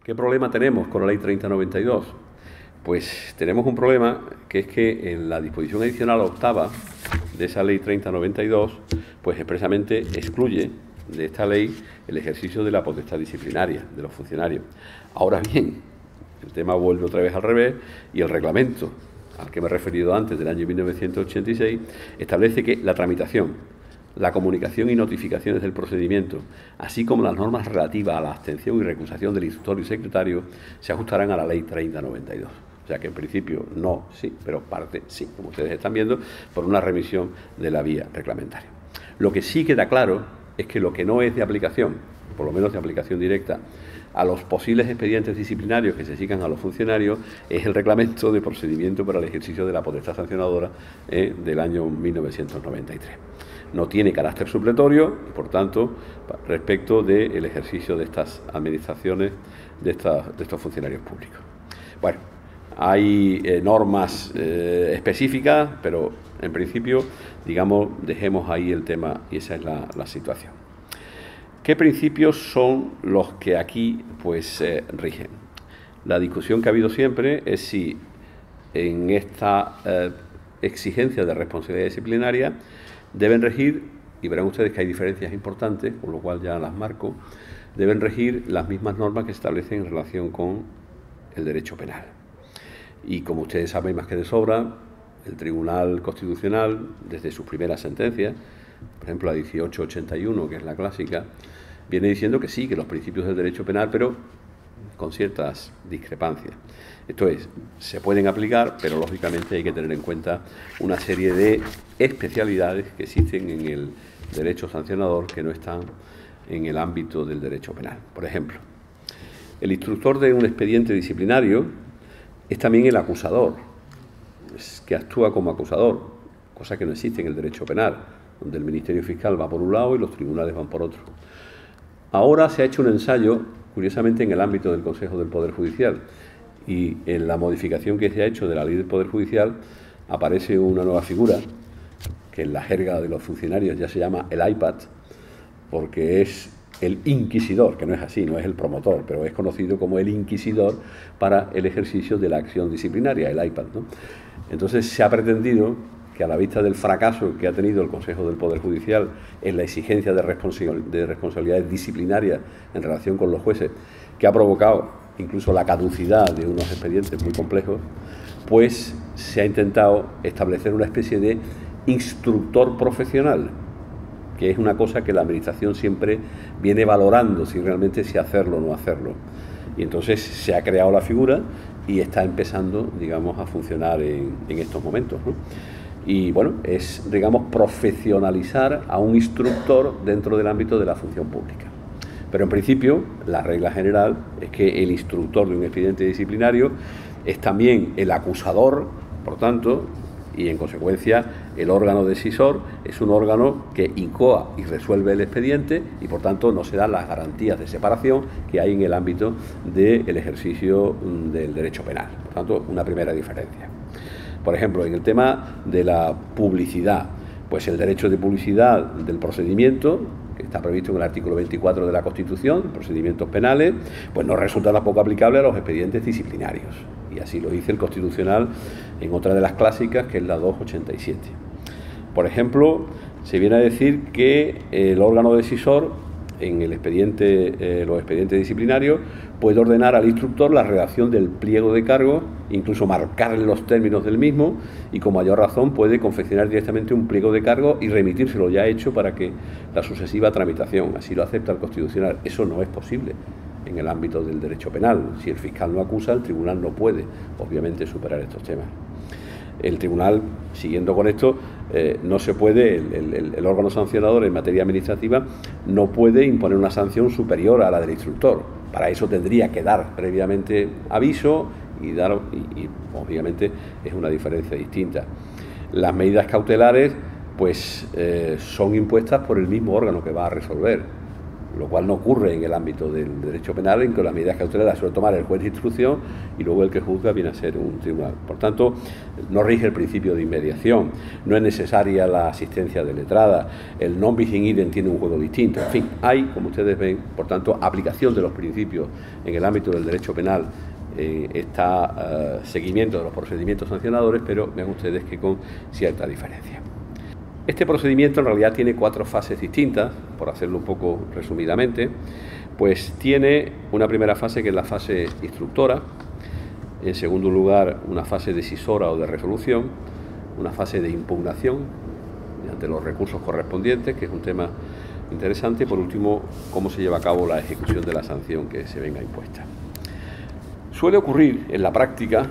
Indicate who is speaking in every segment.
Speaker 1: ¿Qué problema tenemos con la Ley 3092? Pues tenemos un problema, que es que en la disposición adicional octava de esa Ley 3092, pues expresamente excluye de esta ley el ejercicio de la potestad disciplinaria de los funcionarios. Ahora bien, el tema vuelve otra vez al revés y el reglamento al que me he referido antes, del año 1986, establece que la tramitación, la comunicación y notificaciones del procedimiento, así como las normas relativas a la abstención y recusación del instructor y secretario, se ajustarán a la Ley 3092. O sea que en principio no, sí, pero parte sí, como ustedes están viendo, por una remisión de la vía reglamentaria. Lo que sí queda claro es que lo que no es de aplicación, por lo menos de aplicación directa, a los posibles expedientes disciplinarios que se sigan a los funcionarios es el reglamento de procedimiento para el ejercicio de la potestad sancionadora del año 1993. No tiene carácter supletorio y, por tanto, respecto del ejercicio de estas administraciones, de estos funcionarios públicos. Bueno, hay normas específicas, pero en principio, digamos, dejemos ahí el tema y esa es la situación. ¿Qué principios son los que aquí pues rigen? La discusión que ha habido siempre es si en esta exigencia de responsabilidad disciplinaria deben regir, y verán ustedes que hay diferencias importantes, con lo cual ya las marco, deben regir las mismas normas que se establecen en relación con el derecho penal. Y como ustedes saben más que de sobra, el Tribunal Constitucional, desde sus primeras sentencias, por ejemplo la 1881, que es la clásica, viene diciendo que sí, que los principios del derecho penal, pero con ciertas discrepancias. Esto es, se pueden aplicar, pero lógicamente hay que tener en cuenta una serie de especialidades que existen en el derecho sancionador que no están en el ámbito del derecho penal. Por ejemplo, el instructor de un expediente disciplinario es también el acusador, que actúa como acusador, cosa que no existe en el derecho penal, donde el Ministerio Fiscal va por un lado y los tribunales van por otro. Ahora se ha hecho un ensayo, curiosamente, en el ámbito del Consejo del Poder Judicial, y en la modificación que se ha hecho de la Ley del Poder Judicial aparece una nueva figura, que en la jerga de los funcionarios ya se llama el iPad, porque es el inquisidor, que no es así, no es el promotor, pero es conocido como el inquisidor para el ejercicio de la acción disciplinaria, el iPad, ¿no? Entonces se ha pretendido que, a la vista del fracaso que ha tenido el Consejo del Poder Judicial en la exigencia de responsabilidades disciplinarias en relación con los jueces, que ha provocado incluso la caducidad de unos expedientes muy complejos, pues se ha intentado establecer una especie de instructor profesional, que es una cosa que la Administración siempre viene valorando, si realmente si hacerlo o no hacerlo. Y entonces se ha creado la figura y está empezando, digamos, a funcionar en estos momentos, ¿no? Y bueno, es, digamos, profesionalizar a un instructor dentro del ámbito de la función pública. Pero en principio, la regla general es que el instructor de un expediente disciplinario es también el acusador, por tanto, y en consecuencia el órgano decisor es un órgano que incoa y resuelve el expediente y por tanto no se dan las garantías de separación que hay en el ámbito del ejercicio del derecho penal. Por tanto, una primera diferencia. Por ejemplo, en el tema de la publicidad, pues el derecho de publicidad del procedimiento, que está previsto en el artículo 24 de la Constitución, procedimientos penales, pues no resulta tampoco aplicable a los expedientes disciplinarios. Y así lo dice el Constitucional en otra de las clásicas, que es la 287. Por ejemplo, se viene a decir que el órgano decisor en el expediente, los expedientes disciplinarios, puede ordenar al instructor la redacción del pliego de cargos, incluso marcarle los términos del mismo, y con mayor razón puede confeccionar directamente un pliego de cargos y remitírselo ya hecho para que la sucesiva tramitación, así lo acepta el Constitucional. Eso no es posible en el ámbito del derecho penal. Si el fiscal no acusa, el tribunal no puede, obviamente, superar estos temas. El tribunal, siguiendo con esto, no se puede, el órgano sancionador en materia administrativa no puede imponer una sanción superior a la del instructor. Para eso tendría que dar previamente aviso y obviamente es una diferencia distinta. Las medidas cautelares pues son impuestas por el mismo órgano que va a resolver. lo cual no ocurre en el ámbito del derecho penal, en que las medidas cautelares las suele tomar el juez de instrucción y luego el que juzga viene a ser un tribunal. Por tanto, no rige el principio de inmediación, no es necesaria la asistencia de letrada, el non bis in idem tiene un juego distinto. En fin, hay, como ustedes ven, por tanto, aplicación de los principios en el ámbito del derecho penal, está seguimiento de los procedimientos sancionadores, pero vean ustedes que con cierta diferencia. Este procedimiento en realidad tiene 4 fases distintas, por hacerlo un poco resumidamente. Pues tiene una primera fase que es la fase instructora, en segundo lugar una fase decisora o de resolución, una fase de impugnación ante los recursos correspondientes, que es un tema interesante, y por último cómo se lleva a cabo la ejecución de la sanción que se venga impuesta. Suele ocurrir en la práctica,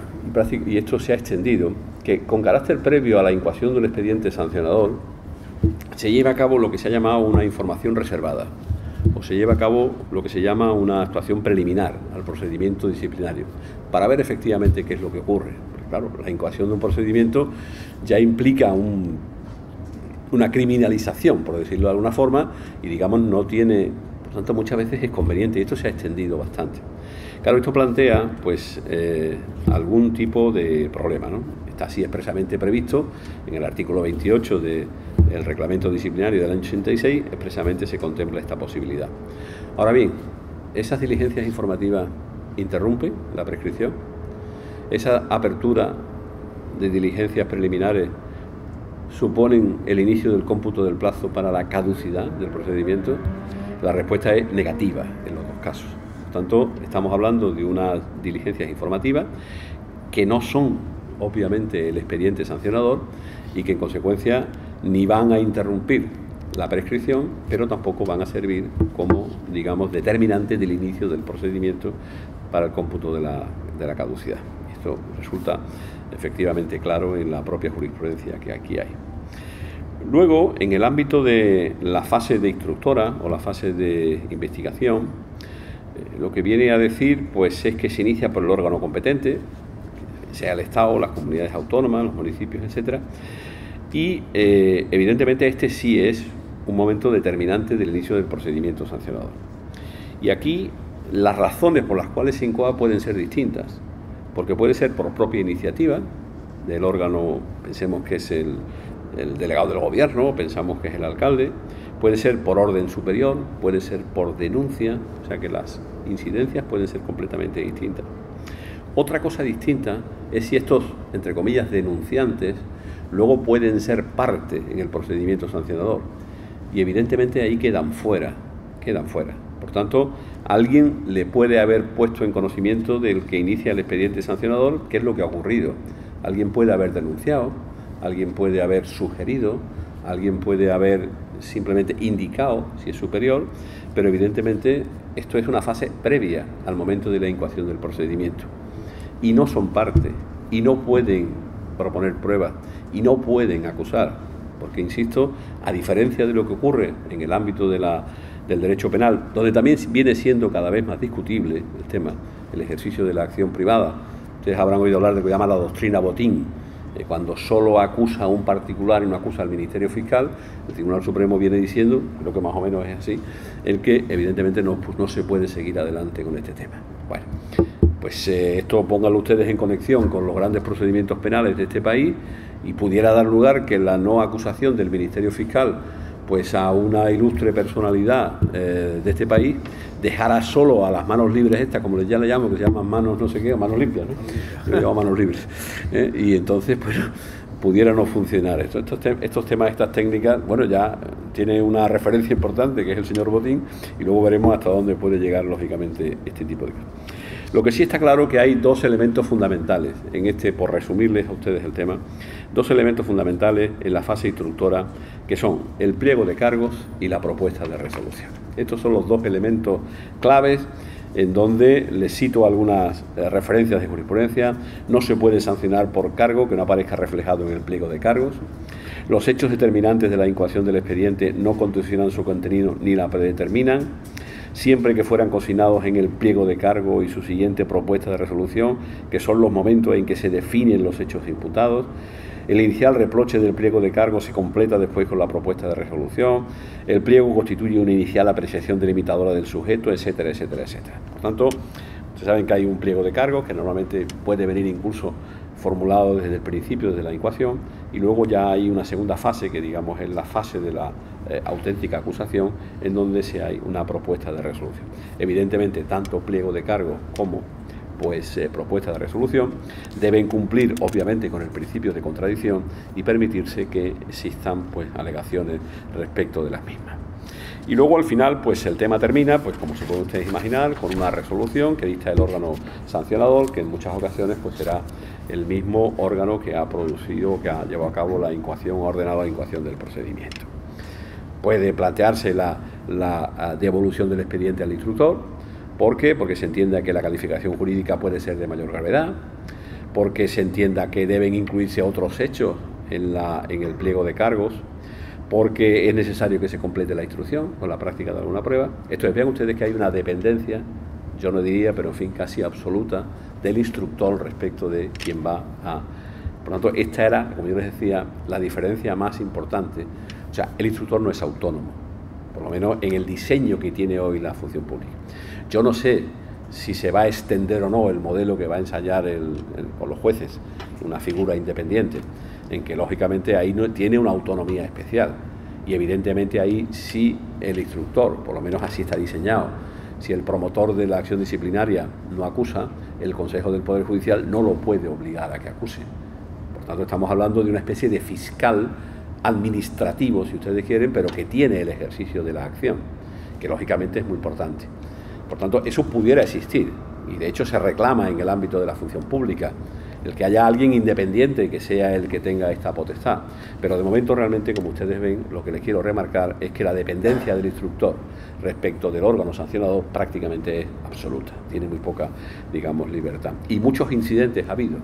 Speaker 1: y esto se ha extendido, que con carácter previo a la incoación de un expediente sancionador se lleva a cabo lo que se ha llamado una información reservada, o se lleva a cabo lo que se llama una actuación preliminar al procedimiento disciplinario, para ver efectivamente qué es lo que ocurre. Porque, claro, la incoación de un procedimiento ya implica una criminalización, por decirlo de alguna forma, y digamos no tiene, por tanto muchas veces es conveniente, y esto se ha extendido bastante. Claro, esto plantea pues algún tipo de problema, ¿no? Está así expresamente previsto en el artículo 28 del reglamento disciplinario del año 86, expresamente se contempla esta posibilidad. Ahora bien, ¿esas diligencias informativas interrumpen la prescripción? ¿Esa apertura de diligencias preliminares suponen el inicio del cómputo del plazo para la caducidad del procedimiento? La respuesta es negativa en los dos casos. Por tanto, estamos hablando de unas diligencias informativas que no son, obviamente, el expediente sancionador y que, en consecuencia, ni van a interrumpir la prescripción, pero tampoco van a servir como, digamos, determinante del inicio del procedimiento para el cómputo de la caducidad. Esto resulta efectivamente claro en la propia jurisprudencia que aquí hay. Luego, en el ámbito de la fase de instructora o la fase de investigación, lo que viene a decir pues es que se inicia por el órgano competente, sea el Estado, las comunidades autónomas, los municipios, etcétera, y evidentemente este sí es un momento determinante del inicio del procedimiento sancionador. Y aquí las razones por las cuales se incoa pueden ser distintas, porque puede ser por propia iniciativa del órgano, pensemos que es el delegado del gobierno, pensamos que es el alcalde, puede ser por orden superior, puede ser por denuncia, o sea que las incidencias pueden ser completamente distintas. Otra cosa distinta es si estos, entre comillas, denunciantes, luego pueden ser parte en el procedimiento sancionador, y evidentemente ahí quedan fuera. Por tanto, alguien le puede haber puesto en conocimiento del que inicia el expediente sancionador qué es lo que ha ocurrido. Alguien puede haber denunciado, alguien puede haber sugerido, alguien puede haber simplemente indicado si es superior, pero evidentemente esto es una fase previa al momento de la incoación del procedimiento. Y no son parte, y no pueden proponer pruebas, y no pueden acusar, porque, insisto, a diferencia de lo que ocurre en el ámbito del derecho penal, donde también viene siendo cada vez más discutible el tema, el ejercicio de la acción privada. Ustedes habrán oído hablar de lo que llama la doctrina Botín, cuando solo acusa a un particular y no acusa al Ministerio Fiscal. El Tribunal Supremo viene diciendo, creo que más o menos es así, el que evidentemente no se puede seguir adelante con este tema. Bueno, pues esto pónganlo ustedes en conexión con los grandes procedimientos penales de este país y pudiera dar lugar que la no acusación del Ministerio Fiscal pues a una ilustre personalidad de este país dejara solo a las manos libres estas, como ya le llamo, que se llaman manos no sé qué, manos limpias, ¿no? Yo llamo manos libres. Y entonces pues pudiera no funcionar. Estos temas, estas técnicas, bueno, ya tiene una referencia importante que es el señor Botín, y luego veremos hasta dónde puede llegar lógicamente este tipo de cosas. Lo que sí está claro que hay dos elementos fundamentales en por resumirles a ustedes el tema, dos elementos fundamentales en la fase instructora, que son el pliego de cargos y la propuesta de resolución. Estos son los dos elementos claves en donde les cito algunas referencias de jurisprudencia. No se puede sancionar por cargo que no aparezca reflejado en el pliego de cargos. Los hechos determinantes de la incoación del expediente no condicionan su contenido ni la predeterminan, siempre que fueran consignados en el pliego de cargo y su siguiente propuesta de resolución, que son los momentos en que se definen los hechos imputados. El inicial reproche del pliego de cargos se completa después con la propuesta de resolución. El pliego constituye una inicial apreciación delimitadora del sujeto, etcétera, etcétera, etcétera. Por tanto, ustedes saben que hay un pliego de cargos que normalmente puede venir incluso formulado desde el principio, desde la incoación, y luego ya hay una segunda fase, que digamos es la fase de la auténtica acusación, en donde se hay una propuesta de resolución. Evidentemente, tanto pliego de cargos como propuesta de resolución deben cumplir obviamente con el principio de contradicción y permitirse que existan alegaciones respecto de las mismas. Y luego al final el tema termina, como se pueden ustedes imaginar, con una resolución que dicta el órgano sancionador, que en muchas ocasiones será el mismo órgano que ha producido, que ha llevado a cabo la incoación, ha ordenado la incoación del procedimiento. Puede plantearse la devolución del expediente al instructor. ¿Por qué? Porque se entienda que la calificación jurídica puede ser de mayor gravedad, porque se entienda que deben incluirse otros hechos en el pliego de cargos, porque es necesario que se complete la instrucción con la práctica de alguna prueba. Esto es, vean ustedes que hay una dependencia, yo no diría, pero en fin, casi absoluta, del instructor respecto de quien va a... Por lo tanto, esta era, como yo les decía, la diferencia más importante. O sea, el instructor no es autónomo, por lo menos en el diseño que tiene hoy la función pública. Yo no sé si se va a extender o no el modelo que va a ensayar con los jueces, una figura independiente, en que lógicamente ahí no tiene una autonomía especial, y evidentemente ahí sí el instructor, por lo menos así está diseñado, si el promotor de la acción disciplinaria no acusa, el Consejo del Poder Judicial no lo puede obligar a que acuse. Por tanto, estamos hablando de una especie de fiscal administrativo, si ustedes quieren, pero que tiene el ejercicio de la acción, que lógicamente es muy importante. Por tanto, eso pudiera existir, y de hecho se reclama en el ámbito de la función pública, el que haya alguien independiente que sea el que tenga esta potestad. Pero de momento realmente, como ustedes ven, lo que les quiero remarcar es que la dependencia del instructor respecto del órgano sancionador prácticamente es absoluta, tiene muy poca, digamos, libertad. Y muchos incidentes ha habido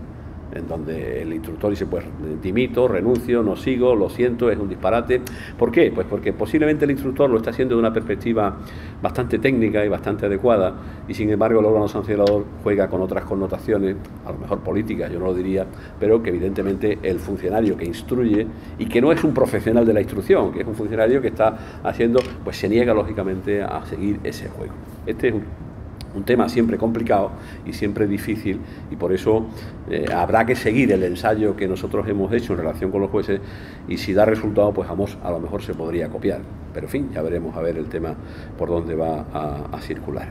Speaker 1: en donde el instructor dice, pues dimito, renuncio, no sigo, lo siento, es un disparate. ¿Por qué? Pues porque posiblemente el instructor lo está haciendo de una perspectiva bastante técnica y bastante adecuada, y sin embargo el órgano sancionador juega con otras connotaciones, a lo mejor políticas, yo no lo diría, pero que evidentemente el funcionario que instruye, y que no es un profesional de la instrucción, que es un funcionario que está haciendo, pues se niega lógicamente a seguir ese juego. Este es un tema siempre complicado y siempre difícil, y por eso habrá que seguir el ensayo que nosotros hemos hecho en relación con los jueces, y si da resultado, pues a lo mejor se podría copiar, pero en fin, ya veremos a ver el tema por dónde va a circular.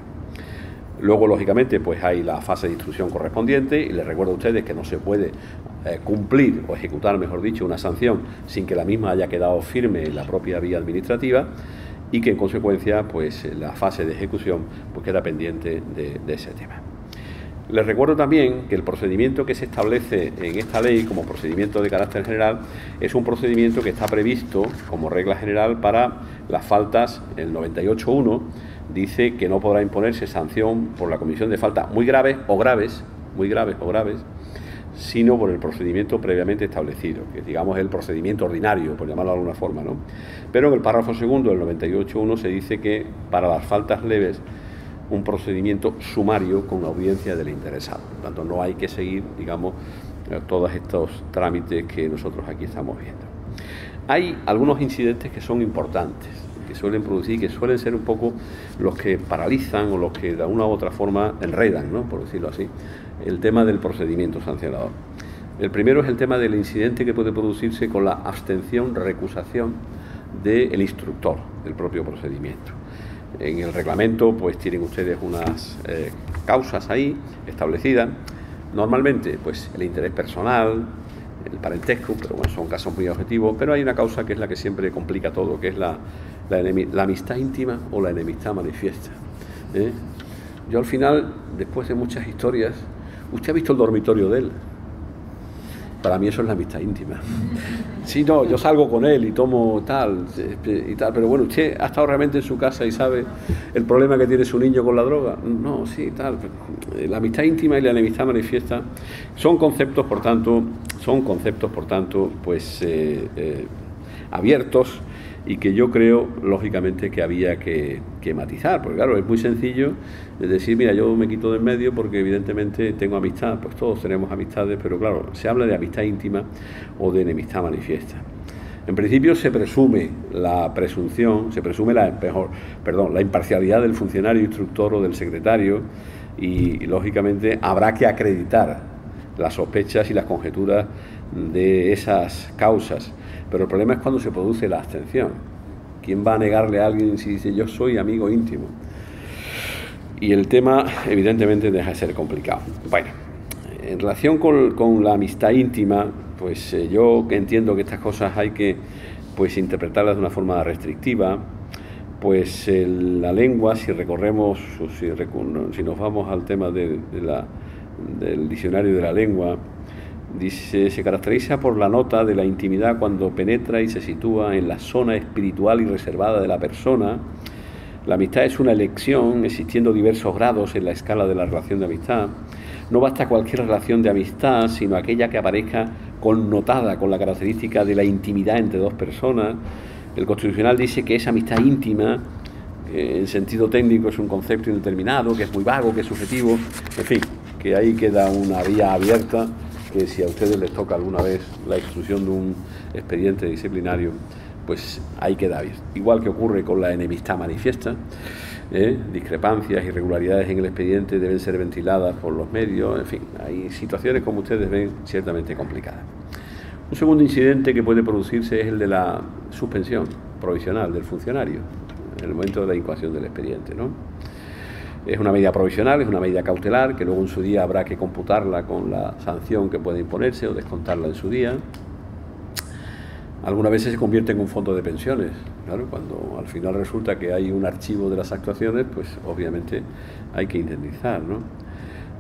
Speaker 1: Luego, lógicamente, pues hay la fase de instrucción correspondiente, y les recuerdo a ustedes que no se puede cumplir o ejecutar, mejor dicho, una sanción sin que la misma haya quedado firme en la propia vía administrativa, y que en consecuencia pues la fase de ejecución pues queda pendiente de ese tema. Les recuerdo también que el procedimiento que se establece en esta ley como procedimiento de carácter general es un procedimiento que está previsto como regla general para las faltas. El 98.1 dice que no podrá imponerse sanción por la comisión de faltas muy graves o graves, sino por el procedimiento previamente establecido, que digamos es el procedimiento ordinario, por llamarlo de alguna forma, ¿no? Pero en el párrafo segundo del 98.1 se dice que para las faltas leves un procedimiento sumario con audiencia del interesado. Por tanto, no hay que seguir, digamos, todos estos trámites que nosotros aquí estamos viendo. Hay algunos incidentes que son importantes, que suelen producir, que suelen ser un poco los que paralizan o los que de una u otra forma enredan, ¿no?, por decirlo así, el tema del procedimiento sancionador. El primero es el tema del incidente que puede producirse con la abstención, recusación del instructor del propio procedimiento. En el reglamento pues tienen ustedes unas causas ahí establecidas, normalmente pues el interés personal, el parentesco, pero bueno, son casos muy objetivos, pero hay una causa que es la que siempre complica todo, que es la amistad íntima o la enemistad manifiesta. Yo al final, después de muchas historias, ¿usted ha visto el dormitorio de él? Para mí eso es la amistad íntima. Sí, no, yo salgo con él y tomo tal y tal, pero bueno, ¿usted ha estado realmente en su casa y sabe el problema que tiene su niño con la droga? No, sí, tal. La amistad íntima y la enemistad manifiesta son conceptos, por tanto, pues abiertos, y que yo creo, lógicamente, que había que matizar, porque claro, es muy sencillo decir, mira, yo me quito del medio porque evidentemente tengo amistad, pues todos tenemos amistades, pero claro, se habla de amistad íntima o de enemistad manifiesta. En principio se presume la presunción, se presume la imparcialidad del funcionario instructor o del secretario y lógicamente habrá que acreditar las sospechas y las conjeturas de esas causas. Pero el problema es cuando se produce la abstención. ¿Quién va a negarle a alguien si dice yo soy amigo íntimo? Y el tema evidentemente deja de ser complicado. Bueno, en relación con la amistad íntima, pues yo entiendo que estas cosas hay que interpretarlas de una forma restrictiva. Pues la lengua, si nos vamos al tema del diccionario de la lengua, dice, se caracteriza por la nota de la intimidad cuando penetra y se sitúa en la zona espiritual y reservada de la persona. La amistad es una elección, existiendo diversos grados en la escala de la relación de amistad. No basta cualquier relación de amistad, sino aquella que aparezca connotada con la característica de la intimidad entre dos personas. El Constitucional dice que esa amistad íntima, en sentido técnico, es un concepto indeterminado, que es muy vago, que es subjetivo, en fin, que ahí queda una vía abierta, que si a ustedes les toca alguna vez la instrucción de un expediente disciplinario, pues ahí queda abierto. Igual que ocurre con la enemistad manifiesta, discrepancias, irregularidades en el expediente deben ser ventiladas por los medios, en fin, hay situaciones, como ustedes ven, ciertamente complicadas. Un segundo incidente que puede producirse es el de la suspensión provisional del funcionario en el momento de la incoación del expediente, ¿no? Es una medida provisional, es una medida cautelar, que luego en su día habrá que computarla con la sanción que puede imponerse o descontarla en su día. Algunas veces se convierte en un fondo de pensiones, claro, cuando al final resulta que hay un archivo de las actuaciones, pues obviamente hay que indemnizar, ¿no?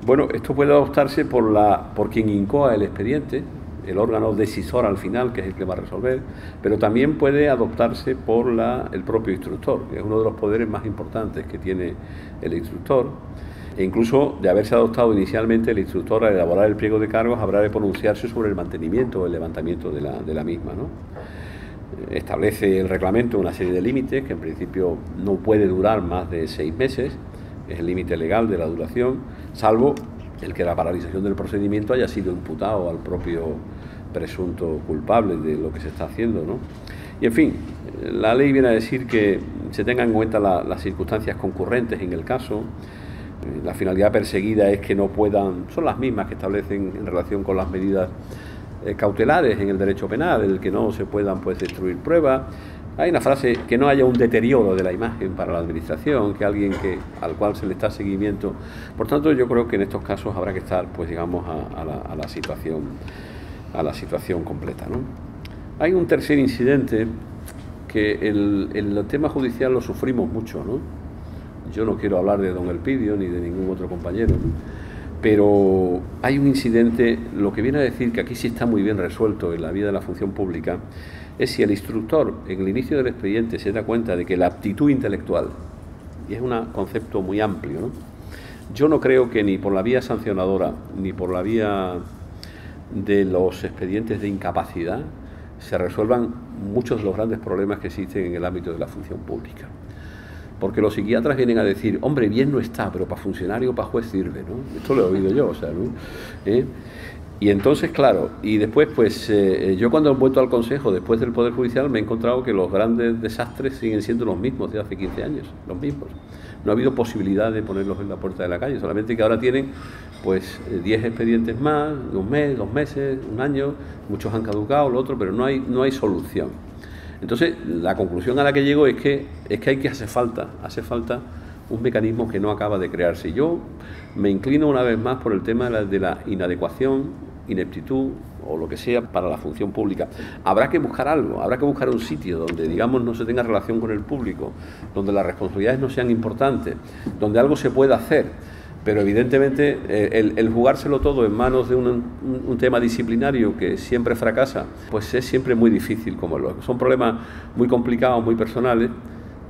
Speaker 1: Bueno, esto puede adoptarse por quien incoa el expediente, el órgano decisor al final, que es el que va a resolver, pero también puede adoptarse por el propio instructor, que es uno de los poderes más importantes que tiene el instructor, e incluso de haberse adoptado inicialmente el instructor al elaborar el pliego de cargos habrá de pronunciarse sobre el mantenimiento o el levantamiento de la misma, ¿no? Establece el reglamento una serie de límites que en principio no puede durar más de 6 meses, es el límite legal de la duración, salvo el que la paralización del procedimiento haya sido imputado al propio presunto culpable de lo que se está haciendo, ¿no? Y en fin, la ley viene a decir que se tengan en cuenta las circunstancias concurrentes en el caso. La finalidad perseguida es que no puedan, son las mismas que establecen en relación con las medidas cautelares en el derecho penal, el que no se puedan destruir pruebas. Hay una frase, que no haya un deterioro de la imagen para la administración, que alguien al cual se le está seguimiento. Por tanto, yo creo que en estos casos habrá que estar, digamos, a la situación completa, ¿no? Hay un tercer incidente que el tema judicial lo sufrimos mucho, ¿no? Yo no quiero hablar de don Elpidio ni de ningún otro compañero, ¿no? Pero hay un incidente, lo que viene a decir que aquí sí está muy bien resuelto en la vida de la función pública, es si el instructor en el inicio del expediente se da cuenta de que la aptitud intelectual, y es un concepto muy amplio, ¿no? Yo no creo que ni por la vía sancionadora ni por la vía de los expedientes de incapacidad se resuelvan muchos de los grandes problemas que existen en el ámbito de la función pública. Porque los psiquiatras vienen a decir, hombre, bien no está, pero para funcionario, para juez sirve, ¿no? Esto lo he oído yo, o sea, ¿no? Y entonces, claro, y después, yo cuando he vuelto al Consejo, después del Poder Judicial, me he encontrado que los grandes desastres siguen siendo los mismos de hace 15 años, los mismos. No ha habido posibilidad de ponerlos en la puerta de la calle, solamente que ahora tienen, 10 expedientes más, un mes, 2 meses, un año, muchos han caducado, lo otro, pero no hay solución. Entonces, la conclusión a la que llego es que hace falta un mecanismo que no acaba de crearse. Yo me inclino una vez más por el tema de la inadecuación, ineptitud o lo que sea para la función pública. Habrá que buscar algo, habrá que buscar un sitio donde, digamos, no se tenga relación con el público, donde las responsabilidades no sean importantes, donde algo se pueda hacer. Pero evidentemente el jugárselo todo en manos de un tema disciplinario que siempre fracasa, pues es siempre muy difícil. Son problemas muy complicados, muy personales,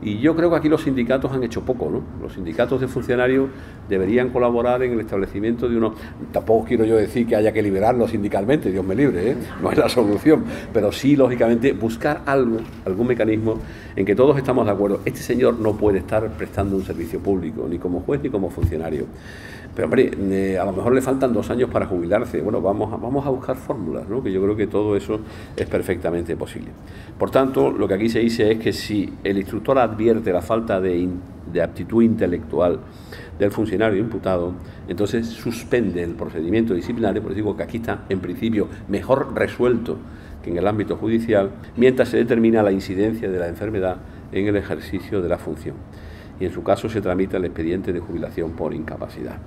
Speaker 1: Y yo creo que aquí los sindicatos han hecho poco, ¿no? Los sindicatos de funcionarios deberían colaborar en el establecimiento de unos... Tampoco quiero yo decir que haya que liberarlos sindicalmente, Dios me libre, ¿eh? No es la solución, pero sí, lógicamente, buscar algo, algún mecanismo en que todos estamos de acuerdo. Este señor no puede estar prestando un servicio público, ni como juez ni como funcionario. Pero, hombre, a lo mejor le faltan 2 años para jubilarse. Bueno, vamos a buscar fórmulas, ¿no? Que yo creo que todo eso es perfectamente posible. Por tanto, lo que aquí se dice es que si el instructor advierte la falta de aptitud intelectual del funcionario imputado, entonces suspende el procedimiento disciplinario. Por eso digo que aquí está, en principio, mejor resuelto que en el ámbito judicial, mientras se determina la incidencia de la enfermedad en el ejercicio de la función. Y en su caso se tramita el expediente de jubilación por incapacidad.